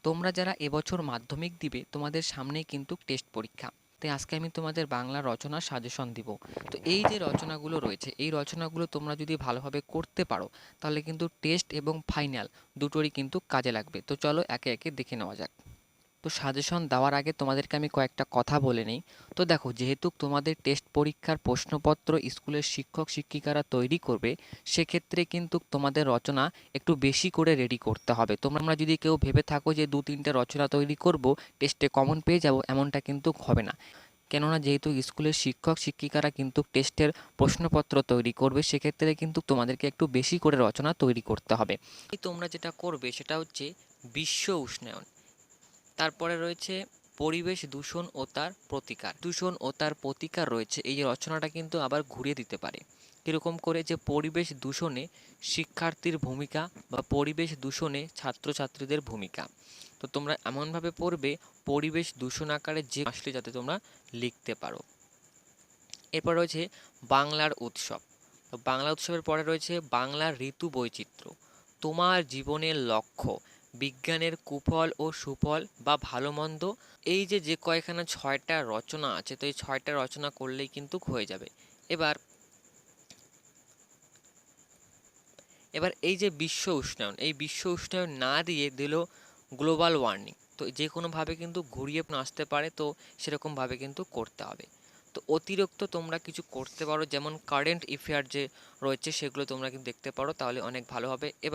তোমরা যারা এবছর মাধ্যমিক দিবে তোমাদের সামনেই কিন্তু টেস্ট পরীক্ষা। তাই আজকে আমি তোমাদের বাংলা রচনা সাজেশন দিব। তো এই যে রচনাগুলো রয়েছে এই রচনাগুলো তোমরা যদি ভালোভাবে করতে পারো তাহলে কিন্তু টেস্ট এবং ফাইনাল দুটোরই কিন্তু কাজে লাগবে। তো চলো একে একে দেখে নেওয়া যাক। তো সাজেশন দেওয়ার আগে তোমাদেরকে আমি কয়েকটা কথা বলে নিই। তো দেখো, যেহেতু তোমাদের টেস্ট পরীক্ষার প্রশ্নপত্র স্কুলের শিক্ষক শিক্ষিকারা তৈরি করবে, সেক্ষেত্রে কিন্তু তোমাদের রচনা একটু বেশি করে রেডি করতে হবে। তোমরা যদি কেউ ভেবে থাকো যে দু তিনটে রচনা তৈরি করব, টেস্টে কমন পেয়ে যাব, এমনটা কিন্তু হবে না। কেননা যেহেতু স্কুলের শিক্ষক শিক্ষিকারা কিন্তু টেস্টের প্রশ্নপত্র তৈরি করবে, সেক্ষেত্রে কিন্তু তোমাদেরকে একটু বেশি করে রচনা তৈরি করতে হবে। তোমরা যেটা করবে সেটা হচ্ছে বিশ্ব উষ্ণায়ন, তারপরে রয়েছে পরিবেশ দূষণ ও তার প্রতিকার। দূষণ ও তার প্রতিকার রয়েছে, এই রচনাটা কিন্তু আবার ঘুরিয়ে দিতে পারে। কীরকম করে, যে পরিবেশ দূষণে শিক্ষার্থীর ভূমিকা বা পরিবেশ দূষণে ছাত্রছাত্রীদের ভূমিকা। তো তোমরা এমনভাবে পড়বে পরিবেশ দূষণ আকারে যে আসলে যাতে তোমরা লিখতে পারো। এরপর রয়েছে বাংলার উৎসব। তো বাংলা উৎসবের পরে রয়েছে বাংলার ঋতু বৈচিত্র্য, তোমার জীবনের লক্ষ্য, বিজ্ঞানের কুফল ও সুফল বা ভালো মন্দ। এই যে যে কয়খানা ছয়টা রচনা আছে, তো এই ছয়টা রচনা করলেই কিন্তু হয়ে যাবে। এবার এবার এই যে বিশ্ব উষ্ণায়ন, এই বিশ্ব উষ্ণায়ন না দিয়ে দিল গ্লোবাল ওয়ার্মিং। তো যে কোনোভাবে কিন্তু ঘুরিয়ে আসতে পারে, তো সেরকমভাবে কিন্তু করতে হবে। তো অতিরিক্ত তোমরা কিছু করতে পারো, যেমন কারেন্ট অ্যাফেয়ার যে রয়েছে সেগুলো তোমরা কিন্তু দেখতে পারো, তাহলে অনেক ভালো হবে। এবার